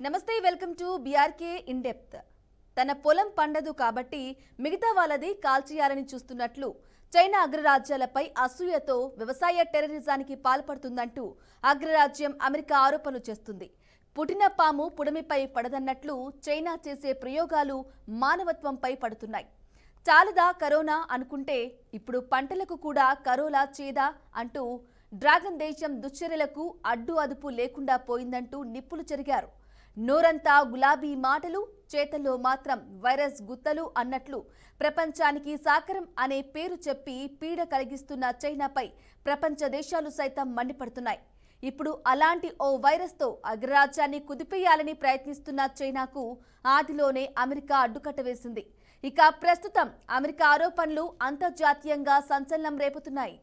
నమస్తే welcome to BRK in depth. తన పొలం పండదు కాబట్టి మిగతా వాళ్ళది కాల్చేయాలని చూస్తున్నట్లు చైనా అగ్రరాజ్యాలపై అసూయతో వ్యవసాయ టెర్రరిజానికి పాల్పడుతుందంటూ అగ్రరాజ్యం అమెరికా ఆరోపణలు చేస్తుంది. పుట్టిన పాము పుడమిపై పడదన్నట్లు చైనా చేసే ప్రయోగాలు మానవత్వంపై పడుతున్నాయి. చాలదా కరోనా అనుకుంటే ఇప్పుడు పంటలకు కూడా కరోనా చేదా అంటూ డ్రాగన్ దేశం దుశ్చర్యలకు అడ్డు అదుపు లేకుండా పోయిందంటూ నిప్పులు చెరిగారు. నోరంతా గులాబీ మాటలు, చేతల్లో మాత్రం వైరస్ గుత్తలు అన్నట్లు ప్రపంచానికి సాకరం అనే పేరు చెప్పి పీడ కలిగిస్తున్న చైనాపై ప్రపంచ దేశాలు సైతం మండిపడుతున్నాయి. ఇప్పుడు అలాంటి ఓ వైరస్తో అగ్రరాజ్యాన్ని కుదిపేయాలని ప్రయత్నిస్తున్న చైనాకు ఆదిలోనే అమెరికా అడ్డుకట్ట వేసింది. ఇక ప్రస్తుతం అమెరికా ఆరోపణలు అంతర్జాతీయంగా సంచలనం రేపుతున్నాయి.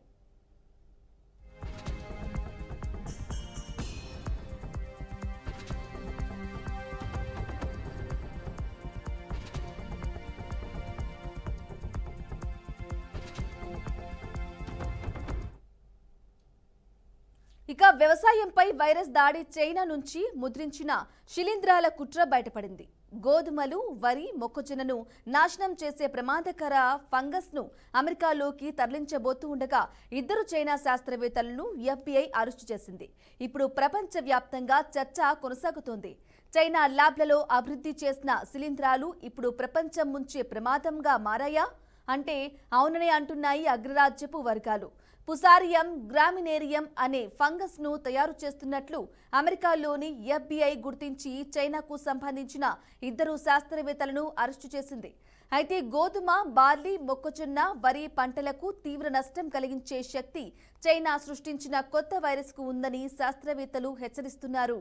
ఇక వ్యవసాయంపై వైరస్ దాడి చైనా నుంచి ముద్రించిన శిలీంధ్రాల కుట్ర బయటపడింది. గోధుమలు, వరి, మొక్కజొన్నను నాశనం చేసే ప్రమాదకర ఫంగస్ ను అమెరికాలోకి తరలించబోతూ ఉండగా ఇద్దరు చైనా శాస్త్రవేత్తలను FBI అరెస్టు చేసింది. ఇప్పుడు ప్రపంచ వ్యాప్తంగా చర్చ కొనసాగుతోంది. చైనా ల్యాబ్లలో అభివృద్ధి చేసిన శిలీంధ్రాలు ఇప్పుడు ప్రపంచం ముంచే ప్రమాదంగా మారాయా అంటే అవుననే అంటున్నాయి అగ్రరాజ్యపు వర్గాలు. పుసారియం గ్రామినేరియం అనే ఫంగస్ ను తయారు చేస్తున్నట్లు అమెరికాలోని FBI గుర్తించి చైనాకు సంబంధించిన ఇద్దరు శాస్త్రవేత్తలను అరెస్టు చేసింది. అయితే గోధుమ, బార్లీ, మొక్కజొన్న, వరి పంటలకు తీవ్ర నష్టం కలిగించే శక్తి చైనా సృష్టించిన కొత్త వైరస్ కు ఉందని శాస్త్రవేత్తలు హెచ్చరిస్తున్నారు.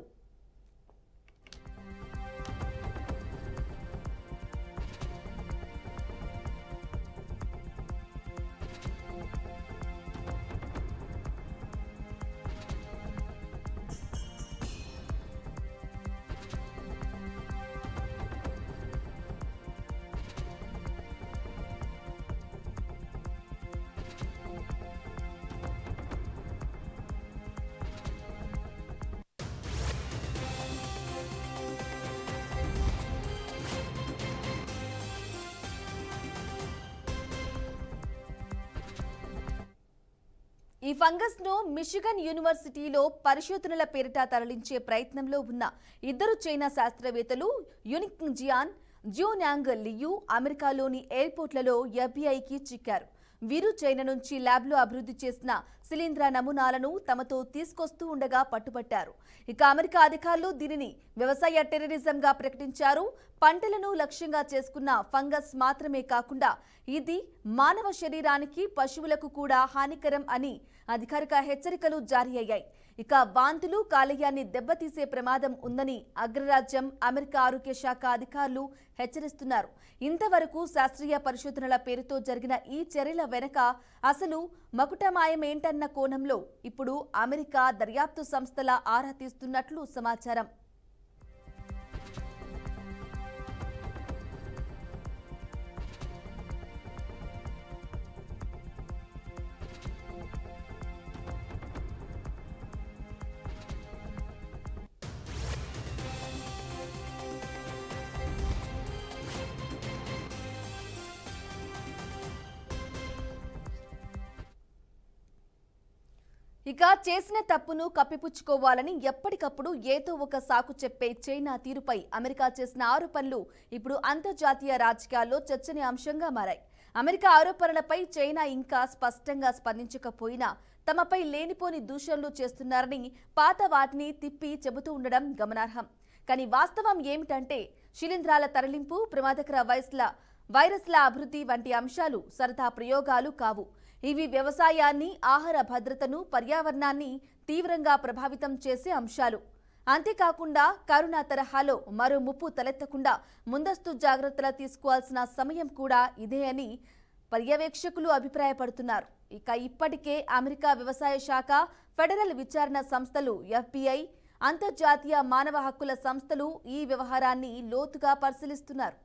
ఈ ఫంగస్ ను మిషిగన్ యూనివర్సిటీలో పరిశోధనల పేరిట తరలించే ప్రయత్నంలో ఉన్న ఇద్దరు చైనా శాస్త్రవేత్తలు యునింగ్ జియాన్, జియోన్యాంగ్ లియు అమెరికాలోని ఎయిర్పోర్ట్లలో FBIకి చిక్కారు. వీరు చైనా నుంచి ల్యాబ్లో అభివృద్ధి చేసిన శిలీంధ్ర నమూనాలను తమతో తీసుకొస్తూ ఉండగా పట్టుబట్టారు. ఇక అమెరికా అధికారులు దీనిని వ్యవసాయ టెర్రరిజంగా ప్రకటించారు. పంటలను లక్ష్యంగా చేసుకున్న ఫంగస్ మాత్రమే కాకుండా ఇది మానవ శరీరానికి, పశువులకు కూడా హానికరం అని అధికారిక హెచ్చరికలు జారీ అయ్యాయి. ఇక వాంతులు, కాలేయాన్ని దెబ్బతీసే ప్రమాదం ఉందని అగ్రరాజ్యం అమెరికా ఆరోగ్య శాఖ అధికారులు హెచ్చరిస్తున్నారు. ఇంతవరకు శాస్త్రీయ పరిశోధనల పేరుతో జరిగిన ఈ చర్యల వెనక అసలు మకుటమాయం ఏంటన్న కోణంలో ఇప్పుడు అమెరికా దర్యాప్తు సంస్థల ఆరా తీస్తున్నట్లు సమాచారం. ఇక చేసిన తప్పును కప్పిపుచ్చుకోవాలని ఎప్పటికప్పుడు ఏదో ఒక సాకు చెప్పే చైనా తీరుపై అమెరికా చేసిన ఆరోపణలు ఇప్పుడు అంతర్జాతీయ రాజకీయాల్లో చర్చనీయాంశంగా మారాయి. అమెరికా ఆరోపణలపై చైనా ఇంకా స్పష్టంగా స్పందించకపోయినా తమపై లేనిపోని దూషణలు చేస్తున్నారని పాత వాటిని తిప్పి చెబుతూ ఉండడం గమనార్హం. కానీ వాస్తవం ఏమిటంటే శిలీంధ్రాల తరలింపు, ప్రమాదకర వైరస్ల అభివృద్ధి వంటి అంశాలు సరదా ప్రయోగాలు కావు. ఇవి వ్యవసాయాన్ని, ఆహార భద్రతను, పర్యావరణాన్ని తీవ్రంగా ప్రభావితం చేసే అంశాలు. అంతేకాకుండా కరోనా తరహాలో మరో ముప్పు తలెత్తకుండా ముందస్తు జాగ్రత్తలు తీసుకోవాల్సిన సమయం కూడా ఇదే అని పర్యవేక్షకులు అభిప్రాయపడుతున్నారు. ఇక ఇప్పటికే అమెరికా వ్యవసాయ శాఖ, ఫెడరల్ విచారణ సంస్థలు, FBI, అంతర్జాతీయ మానవ హక్కుల సంస్థలు ఈ వ్యవహారాన్ని లోతుగా పరిశీలిస్తున్నారు.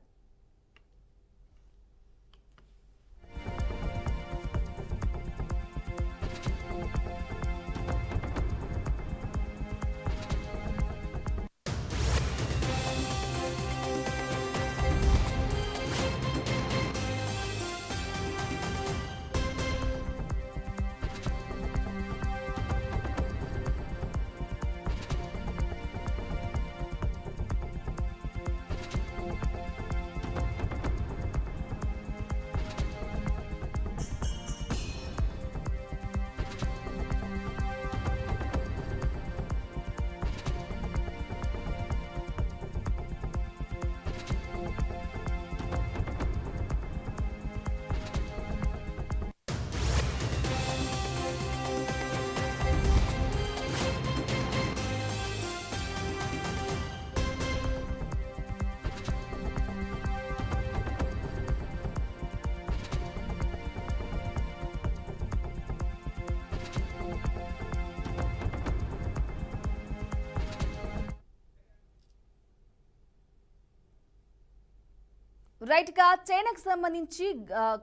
రైట్ గా చైనాకు సంబంధించి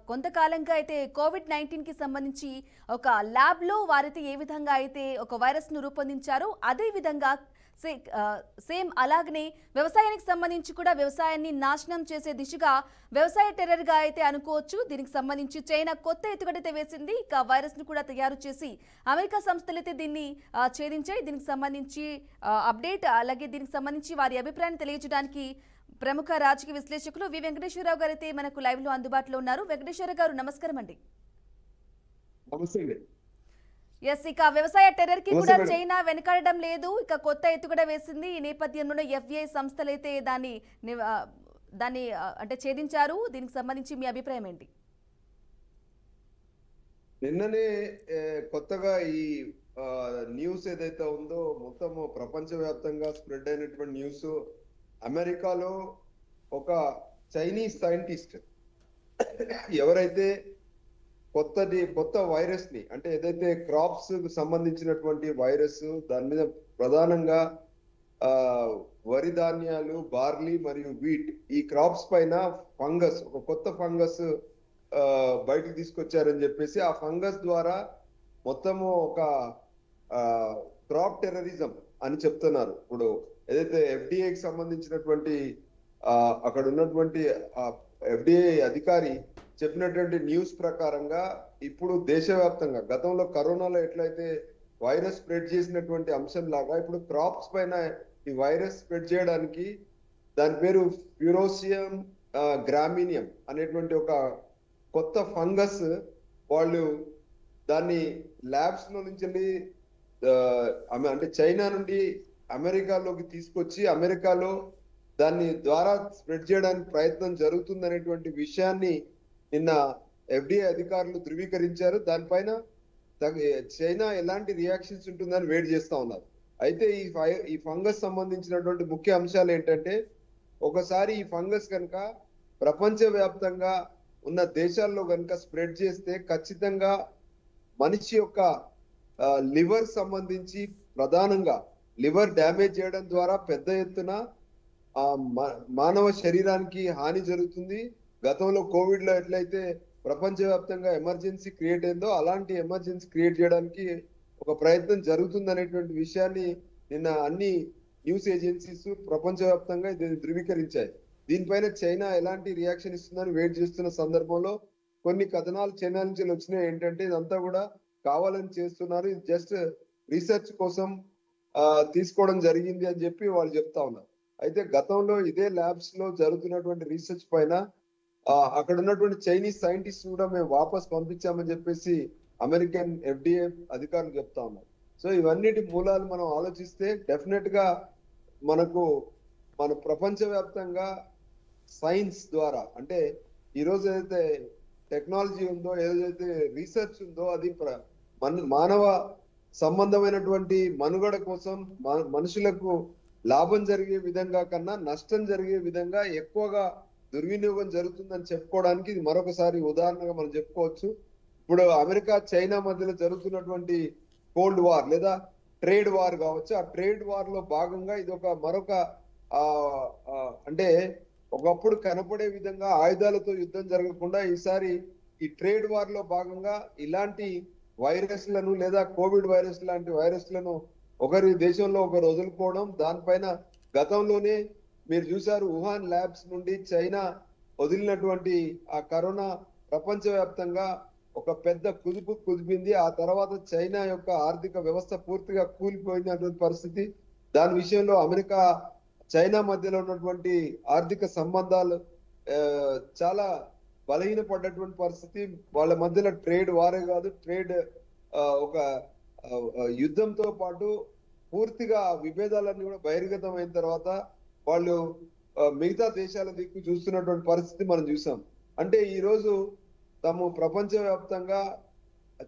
కొంతకాలంగా అయితే కోవిడ్-19 కి సంబంధించి ఒక ల్యాబ్ లో వారైతే ఏ విధంగా అయితే ఒక వైరస్ ను రూపొందించారో అదే విధంగా సేమ్ అలాగనే వ్యవసాయానికి సంబంధించి కూడా వ్యవసాయాన్ని నాశనం చేసే దిశగా వ్యవసాయ టెర్రర్ గా అయితే అనుకోవచ్చు. దీనికి సంబంధించి చైనా కొత్త ఎత్తుగడైతే వేసింది. ఇక వైరస్ ను కూడా తయారు చేసి అమెరికా సంస్థలైతే దీన్ని ఛేదించాయి. దీనికి సంబంధించి అప్డేట్ అలాగే దీనికి సంబంధించి వారి అభిప్రాయాన్ని తెలియజేయడానికి ప్రముఖ రాజకీయ విశ్లేషకులు వి వెంకటేశ్వరరావు గారు అయితే మనకు లైవ్ లో అందుబాటులో ఉన్నారు. వెంకటేశ్వర గారు నమస్కారం అండి. ఎస్, ఇక వ్యవసాయ టెర్రర్ కి కూడా చైనా వెనకాడడం లేదు. ఇక కొత్త ఎత్తుగడ వేసింది. ఈ నేపథ్యంలో ఎఫ్ఐఐ సంస్థలైతే దాన్ని అంటే ఛేదించారు. దీనికి సంబంధించి మీ అభిప్రాయం ఏంటి? నిన్ననే కొత్తగా ఈ న్యూస్ ఏదైతే ఉందో మొత్తం ప్రపంచవ్యాప్తంగా స్ప్రెడ్ అయినటువంటి న్యూస్, అమెరికాలో ఒక చైనీస్ సైంటిస్ట్ ఎవరైతే కొత్త వైరస్ ని, అంటే ఏదైతే క్రాప్స్ కు సంబంధించినటువంటి వైరస్, దాని మీద ప్రధానంగా వరి ధాన్యాలు, బార్లీ మరియు వీట్, ఈ క్రాప్స్ పైన ఫంగస్, ఒక కొత్త ఫంగస్ బయటకు తీసుకొచ్చారని చెప్పేసి ఆ ఫంగస్ ద్వారా మొత్తము ఒక క్రాప్ టెర్రరిజం అని చెప్తున్నారు. ఇప్పుడు ఏదైతే ఎఫ్డిఏకి సంబంధించినటువంటి అక్కడ ఉన్నటువంటి ఎఫ్డిఏ అధికారి చెప్పినటువంటి న్యూస్ ప్రకారంగా ఇప్పుడు దేశవ్యాప్తంగా గతంలో కరోనాలో ఎట్లయితే వైరస్ స్ప్రెడ్ చేసినటువంటి అంశం లాగా ఇప్పుడు క్రాప్స్ పైన ఈ వైరస్ స్ప్రెడ్ చేయడానికి దాని పేరు ఫ్యూరోసియం గ్రామినియం అనేటువంటి ఒక కొత్త ఫంగస్ వాళ్ళు దాన్ని ల్యాబ్స్ లో నుంచి వెళ్ళి అంటే చైనా నుండి అమెరికాలోకి తీసుకొచ్చి అమెరికాలో దాన్ని ద్వారా స్ప్రెడ్ చేయడానికి ప్రయత్నం జరుగుతుందనేటువంటి విషయాన్ని నిన్న ఎఫ్డిఏ అధికారులు ధృవీకరించారు. దానిపైన చైనా ఎలాంటి రియాక్షన్స్ ఉంటుందని వెయిట్ చేస్తా ఉన్నారు. అయితే ఈ ఫంగస్ సంబంధించినటువంటి ముఖ్య అంశాలు ఏంటంటే, ఒకసారి ఈ ఫంగస్ కనుక ప్రపంచవ్యాప్తంగా ఉన్న దేశాల్లో కనుక స్ప్రెడ్ చేస్తే ఖచ్చితంగా మనిషి యొక్క లివర్ సంబంధించి ప్రధానంగా లివర్ డ్యామేజ్ చేయడం ద్వారా పెద్ద ఎత్తున మానవ శరీరానికి హాని జరుగుతుంది. గతంలో కోవిడ్ లో ఎట్లయితే ప్రపంచవ్యాప్తంగా ఎమర్జెన్సీ క్రియేట్ అయిందో అలాంటి ఎమర్జెన్సీ క్రియేట్ చేయడానికి ఒక ప్రయత్నం జరుగుతుంది అనేటువంటి విషయాన్ని నిన్న అన్ని న్యూస్ ఏజెన్సీస్ ప్రపంచవ్యాప్తంగా దీన్ని ధృవీకరించాయి. దీనిపైన చైనా ఎలాంటి రియాక్షన్ ఇస్తుందని వెయిట్ చేస్తున్న సందర్భంలో కొన్ని కథనాలు చైనా నుంచి వచ్చినాయి. ఏంటంటే ఇదంతా కూడా కావాలని చేస్తున్నారు, ఇది జస్ట్ రీసెర్చ్ కోసం తీసుకోవడం జరిగింది అని చెప్పి వాళ్ళు చెప్తా ఉన్నారు. అయితే గతంలో ఇదే ల్యాబ్స్ లో జరుగుతున్నటువంటి రీసెర్చ్ పైన అక్కడ ఉన్నటువంటి చైనీస్ సైంటిస్ట్ కూడా మేము వాపస్ పంపించామని చెప్పేసి అమెరికన్ ఎఫ్డిఏ అధికారులు చెప్తా ఉన్నారు. సో ఇవన్నిటి మూలాలు మనం ఆలోచిస్తే డెఫినెట్ గా మన ప్రపంచవ్యాప్తంగా సైన్స్ ద్వారా, అంటే ఈరోజు ఏదైతే టెక్నాలజీ ఉందో, ఏదైతే రీసెర్చ్ ఉందో, అది మానవ సంబంధమైనటువంటి మనుగడ కోసం మనుషులకు లాభం జరిగే విధంగా కన్నా నష్టం జరిగే విధంగా ఎక్కువగా దుర్వినియోగం జరుగుతుందని చెప్పుకోవడానికి ఇది మరొకసారి ఉదాహరణగా మనం చెప్పుకోవచ్చు. ఇప్పుడు అమెరికా చైనా మధ్యలో జరుగుతున్నటువంటి కోల్డ్ వార్ లేదా ట్రేడ్ వార్ కావచ్చు, ఆ ట్రేడ్ వార్ లో భాగంగా ఇది మరొక అంటే ఒకప్పుడు కనపడే విధంగా ఆయుధాలతో యుద్ధం జరగకుండా ఈసారి ఈ ట్రేడ్ వార్ లో భాగంగా ఇలాంటి వైరస్లను లేదా కోవిడ్ వైరస్ లాంటి వైరస్లను ఒకరి దేశంలో ఒకరు వదులుకోవడం, దానిపైన గతంలోనే మీరు చూసారు వుహాన్ ల్యాబ్స్ నుండి చైనా వదిలినటువంటి ఆ కరోనా ప్రపంచవ్యాప్తంగా ఒక పెద్ద కుదిపింది. ఆ తర్వాత చైనా యొక్క ఆర్థిక వ్యవస్థ పూర్తిగా కూలిపోయినటువంటి పరిస్థితి. దాని విషయంలో అమెరికా చైనా మధ్యలో ఉన్నటువంటి ఆర్థిక సంబంధాలు చాలా బలహీనపడ్డటువంటి పరిస్థితి. వాళ్ళ మధ్యలో ట్రేడ్ వారే కాదు, ట్రేడ్ ఒక యుద్ధంతో పాటు పూర్తిగా విభేదాలన్నీ కూడా బహిర్గతం అయిన తర్వాత వాళ్ళు మిగతా దేశాల దిక్కు చూస్తున్నటువంటి పరిస్థితి మనం చూసాం. అంటే ఈ రోజు తాము ప్రపంచవ్యాప్తంగా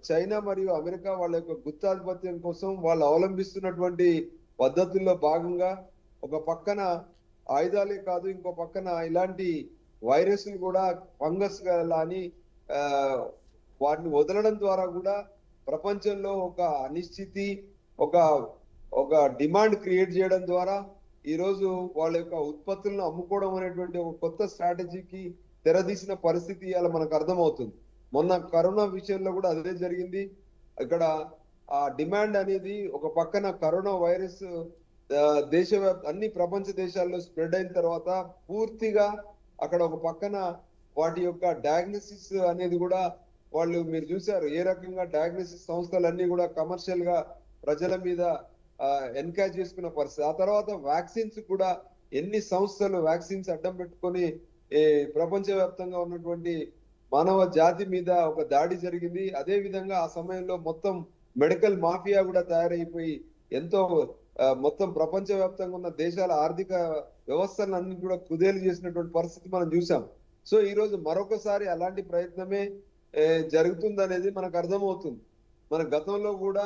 చైనా మరియు అమెరికా వాళ్ళ యొక్క గుత్తాధిపత్యం కోసం వాళ్ళు అవలంబిస్తున్నటువంటి పద్ధతుల్లో భాగంగా ఒక పక్కన ఆయుధాలే కాదు, ఇంకో పక్కన ఇలాంటి వైరస్లు కూడా ఫంగస్ అని వాటిని వదలడం ద్వారా కూడా ప్రపంచంలో ఒక అనిశ్చితి, ఒక డిమాండ్ క్రియేట్ చేయడం ద్వారా ఈ రోజు వాళ్ళ యొక్క ఉత్పత్తులను అమ్ముకోవడం అనేటువంటి ఒక కొత్త స్ట్రాటజీకి తెరదీసిన పరిస్థితి ఇవాళ మనకు అర్థమవుతుంది. మొన్న కరోనా విషయంలో కూడా అదే జరిగింది. ఇక్కడ ఆ డిమాండ్ అనేది ఒక పక్కన కరోనా వైరస్ అన్ని ప్రపంచ దేశాల్లో స్ప్రెడ్ అయిన తర్వాత పూర్తిగా అక్కడ ఒక పక్కన వాటి యొక్క డయాగ్నోసిస్ అనేది కూడా వాళ్ళు మీరు చూసారు ఏ రకంగా డయాగ్నోసిస్ సంస్థలన్నీ కూడా కమర్షియల్ గా ప్రజల మీద ఎన్కరేజ్ చేసుకున్న పరిస్థితి. ఆ తర్వాత వ్యాక్సిన్స్ కూడా ఎన్ని సంస్థలు వ్యాక్సిన్స్ అడ్డం పెట్టుకొని ప్రపంచవ్యాప్తంగా ఉన్నటువంటి మానవ జాతి మీద ఒక దాడి జరిగింది. అదే విధంగా ఆ సమయంలో మొత్తం మెడికల్ మాఫియా కూడా తయారైపోయి ఎంతో మొత్తం ప్రపంచవ్యాప్తంగా ఉన్న దేశాల ఆర్థిక వ్యవస్థలన్నీ కూడా కుదేలు చేసినటువంటి పరిస్థితి మనం చూసాం. సో ఈ రోజు మరొకసారి అలాంటి ప్రయత్నమే జరుగుతుందనేది మనకు అర్థమవుతుంది. మన గతంలో కూడా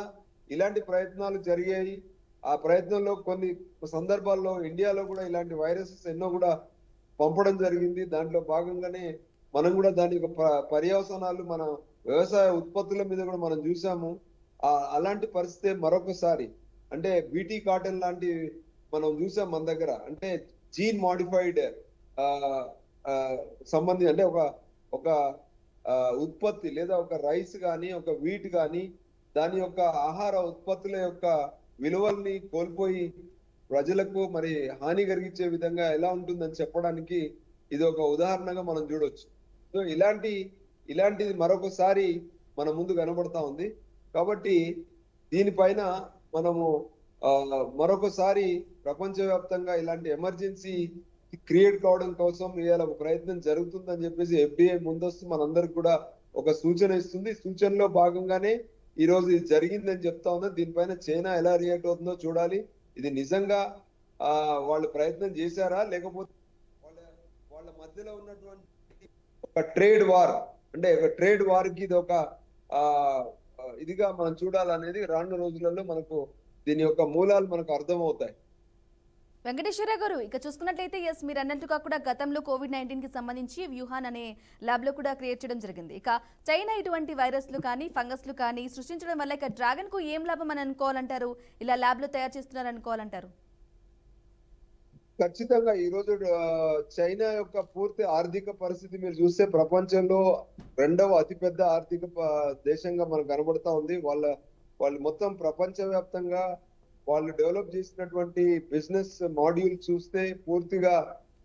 ఇలాంటి ప్రయత్నాలు జరిగాయి. ఆ ప్రయత్నంలో కొన్ని సందర్భాల్లో ఇండియాలో కూడా ఇలాంటి వైరసెస్ ఎన్నో కూడా పంపడం జరిగింది. దాంట్లో భాగంగానే మనం కూడా దాని యొక్క పర్యవసానాలు మన వ్యవసాయ ఉత్పత్తుల మీద కూడా మనం చూసాము. అలాంటి పరిస్థితి మరొకసారి అంటే బీటీ కాటన్ లాంటి మనం చూసాం మన దగ్గర. అంటే జీన్ మాడిఫైడ్ సంబంధించి అంటే ఒక ఉత్పత్తి లేదా ఒక రైస్ కానీ ఒక వీట్ కానీ దాని యొక్క ఆహార ఉత్పత్తుల యొక్క విలువల్ని కోల్పోయి ప్రజలకు మరి హాని కలిగించే విధంగా ఎలా ఉంటుందని చెప్పడానికి ఇది ఒక ఉదాహరణగా మనం చూడొచ్చు. సో ఇలాంటిది మరొకసారి మన ముందు కనబడతా ఉంది. కాబట్టి దీనిపైన మనము మరొకసారి ప్రపంచవ్యాప్తంగా ఇలాంటి ఎమర్జెన్సీ క్రియేట్ కావడం కోసం ఇవాళ ప్రయత్నం జరుగుతుందని చెప్పేసి ఎఫ్డిఐ ముందస్తు మనందరికి కూడా ఒక సూచన ఇస్తుంది. సూచనలో భాగంగానే ఈ రోజు ఇది జరిగిందని చెప్తా ఉన్నా. దీనిపైన చైనా ఎలా రియాక్ట్ అవుతుందో చూడాలి. ఇది నిజంగా వాళ్ళు ప్రయత్నం చేశారా లేకపోతే వాళ్ళ మధ్యలో ఉన్నటువంటి ఒక ట్రేడ్ వార్ అంటే ఒక ట్రేడ్ వార్ కి ఇది ఒక ఇదిగా మనం చూడాలనేది రానున్న రోజులలో మనకు దీని యొక్క మూలాలు మనకు అర్థమవుతాయి. వెంకటేశ్వర గారు ఇక చూసుకున్నట్లయితే ఎస్ మీరు అన్నట్టుగా కూడా గతంలో కోవిడ్-19 కి సంబంధించి వ్యూహాన్ అనే ల్యాబ్ లో కూడా క్రియేట్ చేయడం జరిగింది. ఇక చైనా ఇటువంటి వైరస్లు కానీ ఫంగస్లు కానీ సృష్టించడం వల్ల ఇక డ్రాగన్ కు ఏం లాభం అని అనుకోవాలంటారు? ఇలా ల్యాబ్ లో తయారు చేస్తున్నారు అనుకోవాలంటారు? ఖచ్చితంగా ఈ రోజు చైనా యొక్క పూర్తి ఆర్థిక పరిస్థితి మీరు చూస్తే ప్రపంచంలో 2వ అతిపెద్ద ఆర్థిక దేశంగా మనకు కనబడతా ఉంది. వాళ్ళు మొత్తం ప్రపంచవ్యాప్తంగా వాళ్ళు డెవలప్ చేసినటువంటి బిజినెస్ మాడ్యూల్ చూస్తే పూర్తిగా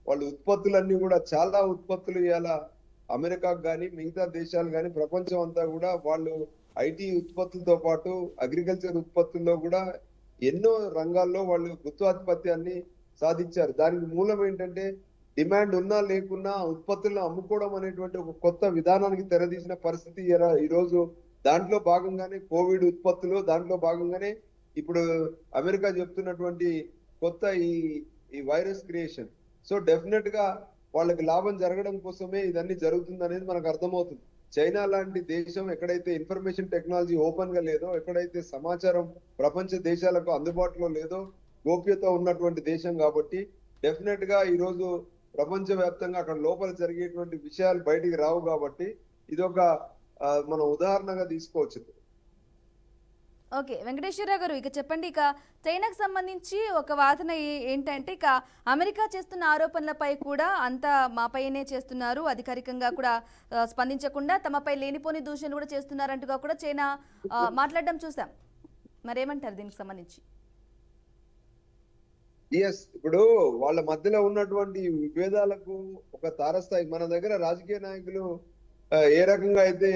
వాళ్ళ ఉత్పత్తులన్నీ కూడా చాలా ఉత్పత్తులు ఇవాళ అమెరికాకు కానీ మిగతా దేశాలు కానీ ప్రపంచం అంతా కూడా వాళ్ళు ఐటీ ఉత్పత్తులతో పాటు అగ్రికల్చర్ ఉత్పత్తుల్లో కూడా ఎన్నో రంగాల్లో వాళ్ళు గుత్వాధిపత్యాన్ని సాధించారు. దానికి మూలం ఏంటంటే డిమాండ్ ఉన్నా లేకున్నా ఉత్పత్తులను అమ్ముకోవడం అనేటువంటి ఒక కొత్త విధానానికి తెరదీసిన పరిస్థితి ఈ రోజు. దాంట్లో భాగంగానే కోవిడ్ ఉత్పత్తులు, దాంట్లో భాగంగానే ఇప్పుడు అమెరికా చెప్తున్నటువంటి కొత్త ఈ వైరస్ క్రియేషన్. సో డెఫినెట్ గా వాళ్ళకి లాభం జరగడం కోసమే ఇదన్నీ జరుగుతుంది అనేది మనకు అర్థమవుతుంది. చైనా లాంటి దేశం ఎక్కడైతే ఇన్ఫర్మేషన్ టెక్నాలజీ ఓపెన్ గా లేదో, ఎక్కడైతే సమాచారం ప్రపంచ దేశాలకు అందుబాటులో లేదో, గోప్యత ఉన్నటువంటి దేశం కాబట్టి డెఫినెట్ గా ఈ రోజు ప్రపంచ వ్యాప్తంగా అక్కడ లోపల జరిగేటువంటి విషయాలు బయటికి రావు కాబట్టి ఇది ఒక మనం ఉదాహరణగా తీసుకోవచ్చు. ఓకే వెంకటేశ్వర గారు ఇక చెప్పండి, ఇక చైనాకు సంబంధించి ఒక వాదన ఏంటంటే ఇక అమెరికా చేస్తున్న ఆరోపణలపై కూడా అంతా మాపైనే చేస్తున్నారు, అధికారికంగా కూడా స్పందించకుండా తమపై లేనిపోని దూషణలు కూడా చేస్తున్నారంటుగా కూడా చైనా మాట్లాడడం చూసాం. మరేమంటారు దీనికి సంబంధించి? ఇప్పుడు వాళ్ళ మధ్యలో ఉన్నటువంటి విభేదాలకు ఒక తారస్థాయి మన దగ్గర రాజకీయ నాయకులు ఏ రకంగా అయితే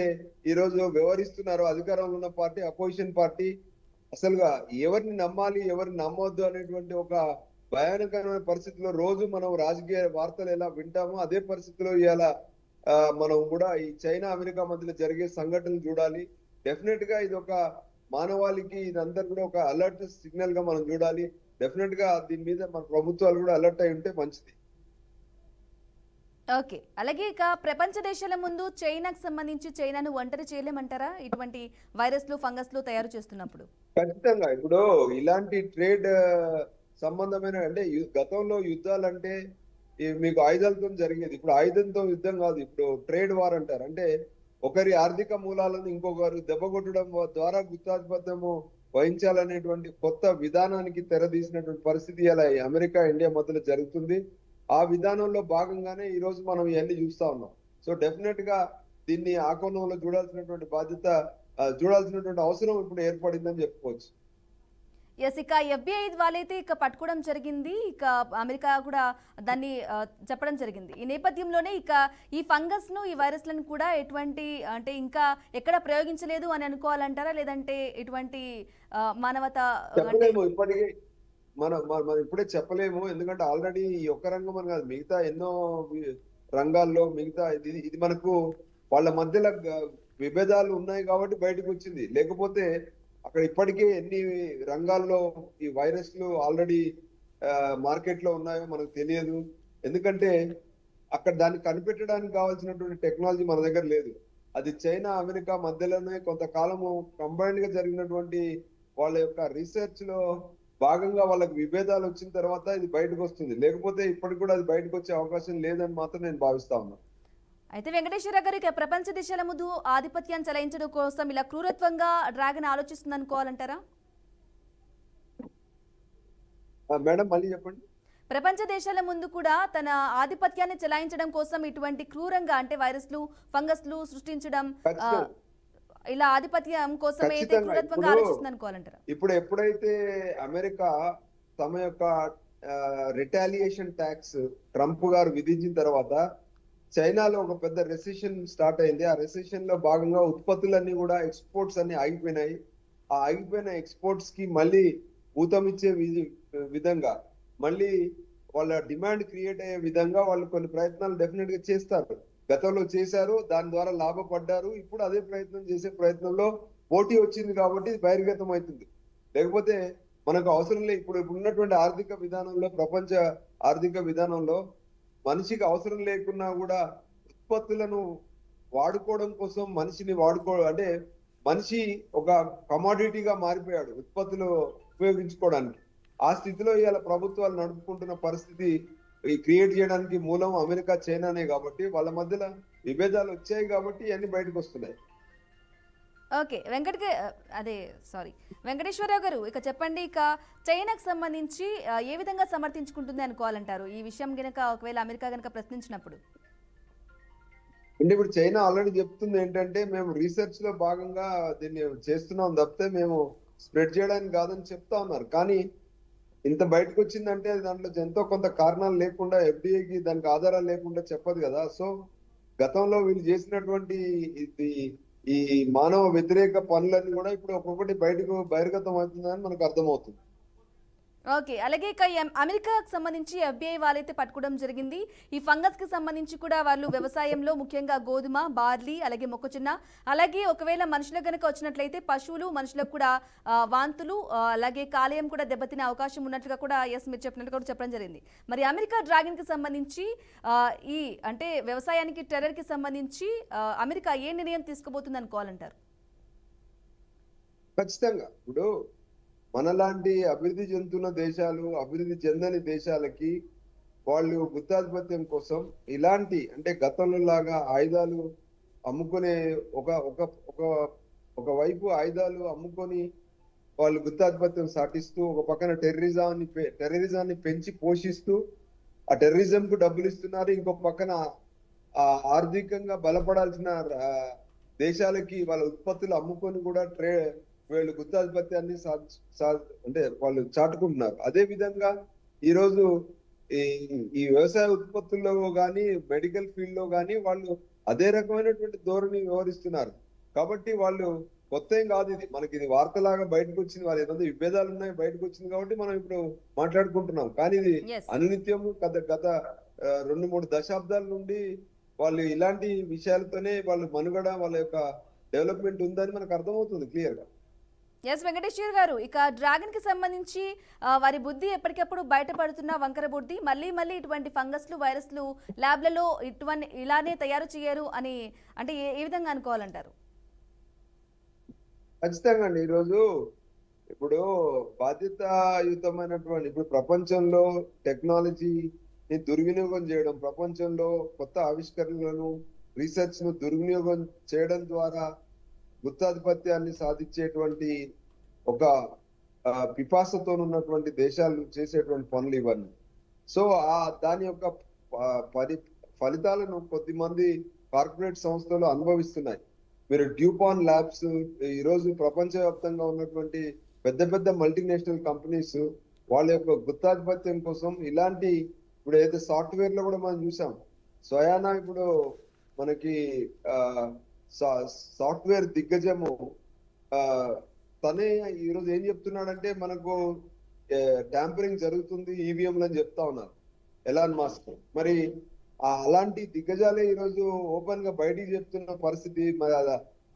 ఈ రోజు వ్యవహరిస్తున్నారో, అధికారంలో ఉన్న పార్టీ అపోజిషన్ పార్టీ అసలుగా ఎవరిని నమ్మాలి ఎవరిని నమ్మొద్దు అనేటువంటి ఒక భయానకరమైన పరిస్థితిలో రోజు మనం రాజకీయ వార్తలు ఎలా వింటామో అదే పరిస్థితిలో ఇవాళ మనం కూడా ఈ చైనా అమెరికా మధ్యలో జరిగే సంఘటనలు చూడాలి. డెఫినెట్ గా ఇది ఒక మానవాళికి ఇదంతా కూడా ఒక అలర్ట్ సిగ్నల్ గా మనం చూడాలి. డెఫినెట్ గా దీని మీద మన ప్రభుత్వాలు కూడా అలర్ట్ అయి ఉంటే మంచిది. ఓకే, అలాగే ఇక ప్రపంచ దేశాల ముందు చైనాకు సంబంధించి చైనాను ఒంటరి చేయలేమంటారా ఇటువంటి వైరస్లు ఫంగస్లు తయారు చేస్తున్నప్పుడు? ఖచ్చితంగా ఇప్పుడు ఇలాంటి ట్రేడ్ సంబంధమైన అంటే గతంలో యుద్ధాలు అంటే మీకు ఆయుధాలతో జరిగేది. ఇప్పుడు ఆయుధంతో యుద్ధం కాదు, ఇప్పుడు ట్రేడ్ వార్ అంటారు. అంటే ఒకరి ఆర్థిక మూలాలను ఇంకొకరు దెబ్బకొట్టడం ద్వారా గుత్తాధిపత్యము వహించాలనేటువంటి కొత్త విధానానికి తెరదీసినటువంటి పరిస్థితి ఇలా ఈ అమెరికా ఇండియా మధ్యలో జరుగుతుంది. ఆ విధానంలో భాగంగానే ఈ రోజు మనం ఇవన్నీ చూస్తా ఉన్నాం. సో డెఫినెట్ గా దీన్ని ఆ కోణంలో చూడాల్సినటువంటి బాధ్యత, చూడాల్సినటువంటి అవసరం ఇప్పుడు ఏర్పడిందని చెప్పుకోవచ్చు. ఎస్, ఇక FBI వాళ్ళైతే ఇక పట్టుకోవడం జరిగింది. ఇక అమెరికా కూడా దాన్ని చెప్పడం జరిగింది. ఈ నేపథ్యంలోనే ఇక ఈ ఫంగస్ ను, ఈ వైరస్లను కూడా ఎటువంటి అంటే ఇంకా ఎక్కడ ప్రయోగించలేదు అని అనుకోవాలంటారా, లేదంటే ఎటువంటి మానవత చెప్పలేము ఇప్పటికీ, మనం ఇప్పుడే చెప్పలేము. ఎందుకంటే ఆల్రెడీ ఈ ఒక్క రంగం అని కాదు, మిగతా ఎన్నో రంగాల్లో మిగతా ఇది మనకు వాళ్ళ మధ్యలో విభేదాలు ఉన్నాయి కాబట్టి బయటకు వచ్చింది. లేకపోతే అక్కడ ఇప్పటికే ఎన్ని రంగాల్లో ఈ వైరస్లు ఆల్రెడీ మార్కెట్ లో ఉన్నాయో మనకు తెలియదు. ఎందుకంటే అక్కడ దాన్ని కనిపెట్టడానికి కావాల్సినటువంటి టెక్నాలజీ మన దగ్గర లేదు. అది చైనా అమెరికా మధ్యలోనే కొంతకాలము కంబైన్డ్ గా జరిగినటువంటి వాళ్ళ యొక్క రీసెర్చ్ లో భాగంగా వాళ్ళకి విభేదాలు వచ్చిన తర్వాత ఇది బయటకు వస్తుంది. లేకపోతే ఇప్పటికి కూడా అది బయటకు వచ్చే అవకాశం లేదని మాత్రం నేను భావిస్తా ఉన్నాను. అయితే వెంకటేశ్వర గారు, ఇక ప్రపంచ దేశాల ముందు ఆధిపత్యాన్ని చెలాయించడం కోసం ఇలా క్రూరత్వంగా డ్రాగన్ ఆలోచిస్తుంది అనుకోవాలంటారా? మేడం మళ్ళీ చెప్పండి. ప్రపంచ దేశాల ముందు కూడా తన ఆధిపత్యాన్ని చెలాయించడం కోసం ఇటువంటి క్రూరంగా అంటే వైరస్లు, ఫంగస్లు సృష్టించడం, ఇలా ఆధిపత్యం కోసం అయితే క్రూరత్వంగా ఆలోచిస్తుంది అనుకోవాలంటారా? ఇప్పుడు ఎప్పుడైతే అమెరికా తమ యొక్క రిటాలియేషన్ ట్యాక్స్ ట్రంప్ గారు విధించిన తర్వాత చైనాలో ఒక పెద్ద రెసిషన్ స్టార్ట్ అయింది. ఆ రెసిషన్ లో భాగంగా ఉత్పత్తులన్నీ కూడా, ఎక్స్పోర్ట్స్ అన్ని ఆగిపోయినాయి. ఆ ఆగిపోయిన ఎక్స్పోర్ట్స్ కి మళ్ళీ ఊతమిచ్చే విధంగా, మళ్ళీ వాళ్ళ డిమాండ్ క్రియేట్ అయ్యే విధంగా వాళ్ళు కొన్ని ప్రయత్నాలు డెఫినెట్ గా చేస్తారు. గతంలో చేశారు, దాని ద్వారా లాభపడ్డారు. ఇప్పుడు అదే ప్రయత్నం చేసే ప్రయత్నంలో పోటీ వచ్చింది కాబట్టి బహిర్గతం అవుతుంది. లేకపోతే మనకు అవసరం లేదు. ఇప్పుడు ఉన్నటువంటి ఆర్థిక విధానంలో, ప్రపంచ ఆర్థిక విధానంలో మనిషికి అవసరం లేకున్నా కూడా ఉత్పత్తులను వాడుకోవడం కోసం మనిషిని అంటే మనిషి ఒక కమాడిటీగా మారిపోయాడు ఉత్పత్తులు ఉపయోగించుకోవడానికి. ఆ స్థితిలో ఇవాళ ప్రభుత్వాలు నడుపుకుంటున్న పరిస్థితి క్రియేట్ చేయడానికి మూలం అమెరికా, చైనానే కాబట్టి వాళ్ళ మధ్యలో విభేదాలు వచ్చాయి కాబట్టి ఇవన్నీ బయటకు వస్తున్నాయి. ఓకే వెంకటేశ్వరరావు గారు, ఇక చెప్పండి, ఇక చైనాకు సంబంధించి ఏ విధంగా సమర్థించుకుంటుంది అనుకోవాలంటారు ఈ విషయం గనక ఒకవేళ అమెరికా గనక ప్రశ్నించినప్పుడు? అంటే ఇప్పుడు చైనా ఆల్రెడీ చెప్తుంది ఏంటంటే, మేము రీసెర్చ్ లో భాగంగా దీన్ని చేస్తున్నాం తప్పితే మేము స్ప్రెడ్ చేయడానికి కాదని చెప్తా ఉన్నారు. కానీ ఇంత బయటకు వచ్చిందంటే దాంట్లో ఎంతో కొంత కారణాలు లేకుండా, FDAకి దానికి ఆధారాలు లేకుండా చెప్పదు కదా. సో గతంలో వీళ్ళు చేసినటువంటి ఈ మానవ వ్యతిరేక పనులన్నీ కూడా ఇప్పుడు ఒక్కొక్కటి బహిర్గతం అవుతుందని మనకు అర్థమవుతుంది. ఓకే, అలాగే ఇక అమెరికాకు సంబంధించి FBI వాళ్ళైతే పట్టుకోవడం జరిగింది. ఈ ఫంగస్ కి సంబంధించి కూడా వాళ్ళు వ్యవసాయంలో ముఖ్యంగా గోధుమ, బార్లీ, అలాగే మొక్కజొన్న, అలాగే ఒకవేళ మనుషులకు కనుక వచ్చినట్లయితే పశువులు, మనుషులకు కూడా వాంతులు, అలాగే కాలేయం కూడా దెబ్బతినే అవకాశం ఉన్నట్లుగా కూడా మీరు చెప్పినట్టు కూడా చెప్పడం జరిగింది. మరి అమెరికా డ్రాగన్ కి సంబంధించి ఈ అంటే వ్యవసాయానికి, టెర్రర్ కి సంబంధించి అమెరికా ఏ నిర్ణయం తీసుకోబోతుంది అనుకోవాలంటారు? ఖచ్చితంగా ఇప్పుడు మనలాంటి అభివృద్ధి చెందుతున్న దేశాలు, అభివృద్ధి చెందని దేశాలకి వాళ్ళు గుత్తాధిపత్యం కోసం ఇలాంటి, అంటే గతంలో లాగా ఆయుధాలు అమ్ముకునే ఒక వైపు ఆయుధాలు అమ్ముకొని వాళ్ళు గుత్తాధిపత్యం సాటిస్తూ, ఒక పక్కన టెర్రరిజాన్ని పెంచి పోషిస్తూ ఆ టెర్రరిజం కు డబ్బులు ఇస్తున్నారు. ఇంకొక పక్కన ఆర్థికంగా బలపడాల్సిన దేశాలకి వాళ్ళ ఉత్పత్తులు అమ్ముకొని కూడా వీళ్ళు గుత్తాధిపత్యాన్ని అంటే వాళ్ళు చాటుకుంటున్నారు. అదే విధంగా ఈరోజు ఈ వ్యవసాయ ఉత్పత్తుల్లో కానీ, మెడికల్ ఫీల్డ్ లో కానీ వాళ్ళు అదే రకమైనటువంటి ధోరణి వ్యవహరిస్తున్నారు. కాబట్టి వాళ్ళు కొత్త ఏం కాదు, ఇది మనకి ఇది వార్తలాగా బయటకు వచ్చింది. వాళ్ళు ఏదో విభేదాలు ఉన్నాయి బయటకు వచ్చింది కాబట్టి మనం ఇప్పుడు మాట్లాడుకుంటున్నాం. కానీ ఇది అనునిత్యము గత 2-3 దశాబ్దాల నుండి వాళ్ళు ఇలాంటి విషయాలతోనే వాళ్ళు మనుగడ, వాళ్ళ యొక్క డెవలప్మెంట్ ఉందని మనకు అర్థమవుతుంది క్లియర్ గా. ఎస్ వెంకటేశ్వర్ గారు, ఇక డ్రాగన్ కి సంబంధించి వారి బుద్ధి ఎప్పటికప్పుడు బయటపడుతున్న వంకర బుద్ధి, మళ్ళీ ఇటువంటి ఫంగస్లు, వైరస్లు ల్యాబ్లలో ఇలానే తయారు చేయరు అని అంటే ఏ విధంగా అనుకోవాలంటారు? ఖచ్చితంగా అండి. ఈరోజు ఇప్పుడు బాధ్యతాయుతమైనటువంటి, ఇప్పుడు ప్రపంచంలో టెక్నాలజీని దుర్వినియోగం చేయడం, ప్రపంచంలో కొత్త ఆవిష్కరణలను, రీసెర్చ్ ను దుర్వినియోగం చేయడం ద్వారా గుత్తాధిపత్యాన్ని సాధించేటువంటి ఒక పిపాసతో ఉన్నటువంటి దేశాలు చేసేటువంటి పనులు ఇవన్నీ. సో దాని యొక్క ఫలితాలను కొద్దిమంది కార్పొరేట్ సంస్థలు అనుభవిస్తున్నాయి. మీరు డ్యూపాన్ ల్యాబ్స్ ఈరోజు ప్రపంచవ్యాప్తంగా ఉన్నటువంటి పెద్ద పెద్ద మల్టీనేషనల్ కంపెనీస్ వాళ్ళ యొక్క గుత్తాధిపత్యం కోసం ఇలాంటి ఇప్పుడు ఏదైతే సాఫ్ట్వేర్ లో కూడా మనం చూసాం. స్వయానా ఇప్పుడు మనకి సాఫ్ట్వేర్ దిగ్గజము తనే ఈరోజు ఏం చెప్తున్నాడంటే మనకు ట్యాంపరింగ్ జరుగుతుంది ఈవీఎంలు అని చెప్తా ఉన్నారు ఎలాన్ మాస్క్. మరి అలాంటి దిగ్గజాలే ఈరోజు ఓపెన్ గా బయటికి చెప్తున్న పరిస్థితి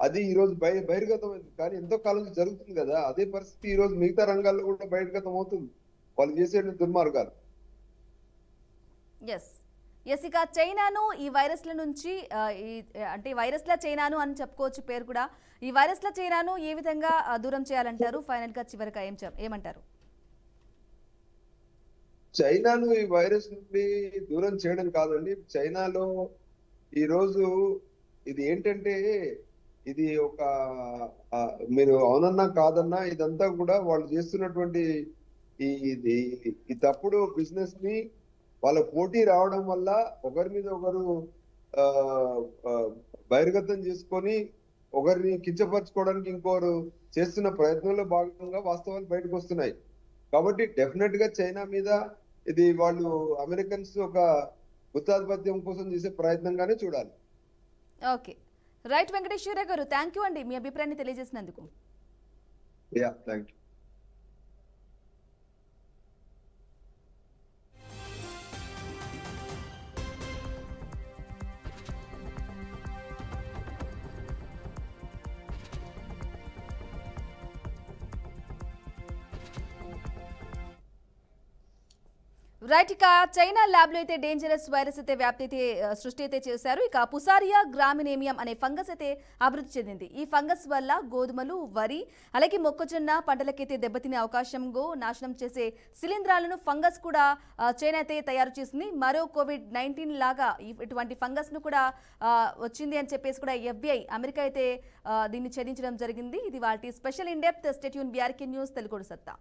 అది ఈ రోజు బహిర్గతమైంది. కానీ ఎంతో కాలం జరుగుతుంది కదా, అదే పరిస్థితి ఈ రోజు మిగతా రంగాల్లో కూడా బహిర్గతం అవుతుంది వాళ్ళు చేసే దుర్మార్గాలు. ఇక చైనాను ఈ వైరస్ల నుంచి అంటే వైరస్ల చైనాను అని చెప్పుకోవచ్చు పేరు కూడా. ఈ వైరస్ల చైనాను ఏ విధంగా దూరం చేయాలంటారు? ఫైనల్ గా చివరిగా ఏమంటారు? చైనాను ఈ వైరస్ నుండి దూరం చేయడం కాదండి. చైనాలో ఈ రోజు ఇది ఏంటంటే ఇది ఒక మీరు అవునన్నా కాదన్నా ఇదంతా కూడా వాళ్ళు చేస్తున్నటువంటి ఈ తప్పుడు బిజినెస్ ని వాళ్ళ పోటీ రావడం వల్ల ఒకరి మీద ఒకరు బహిర్గతం చేసుకొని ఒకరిని కించపరచుకోవడానికి ఇంకొకరు చేస్తున్న ప్రయత్నంలో భాగంగా వాస్తవాలు బయటకు వస్తున్నాయి. కాబట్టి డెఫినెట్ గా చైనా మీద ఇది వాళ్ళు అమెరికన్స్ ఒక గుత్తాధిపత్యం కోసం చేసే ప్రయత్నంగానే చూడాలి. ఓకే, రైట్ వెంకటేశ్వర గారు, థ్యాంక్ యూ అండి మీ అభిప్రాయాన్ని తెలియజేసినందుకు. Thank you. రైట్, ఇక చైనా ల్యాబ్ లో అయితే డేంజరస్ వైరస్ అయితే వ్యాప్తి అయితే సృష్టి అయితే చేశారు. ఇక పుసారియా గ్రామినేమియం అనే ఫంగస్ అయితే అభివృద్ధి చెందింది. ఈ ఫంగస్ వల్ల గోధుమలు, వరి అలాగే మొక్కజొన్న పంటలకైతే దెబ్బతినే అవకాశంగా నాశనం చేసే శిలీంధ్రాలను ఫంగస్ కూడా చైనా అయితే తయారు చేసింది. మరో COVID-19 లాగా ఇటువంటి ఫంగస్ ను కూడా వచ్చింది అని చెప్పేసి కూడా FBI అమెరికా అయితే దీన్ని ఛేదించడం జరిగింది. ఇది వాటి special in depth. Stay tune. BRK news Telugu సత్తా.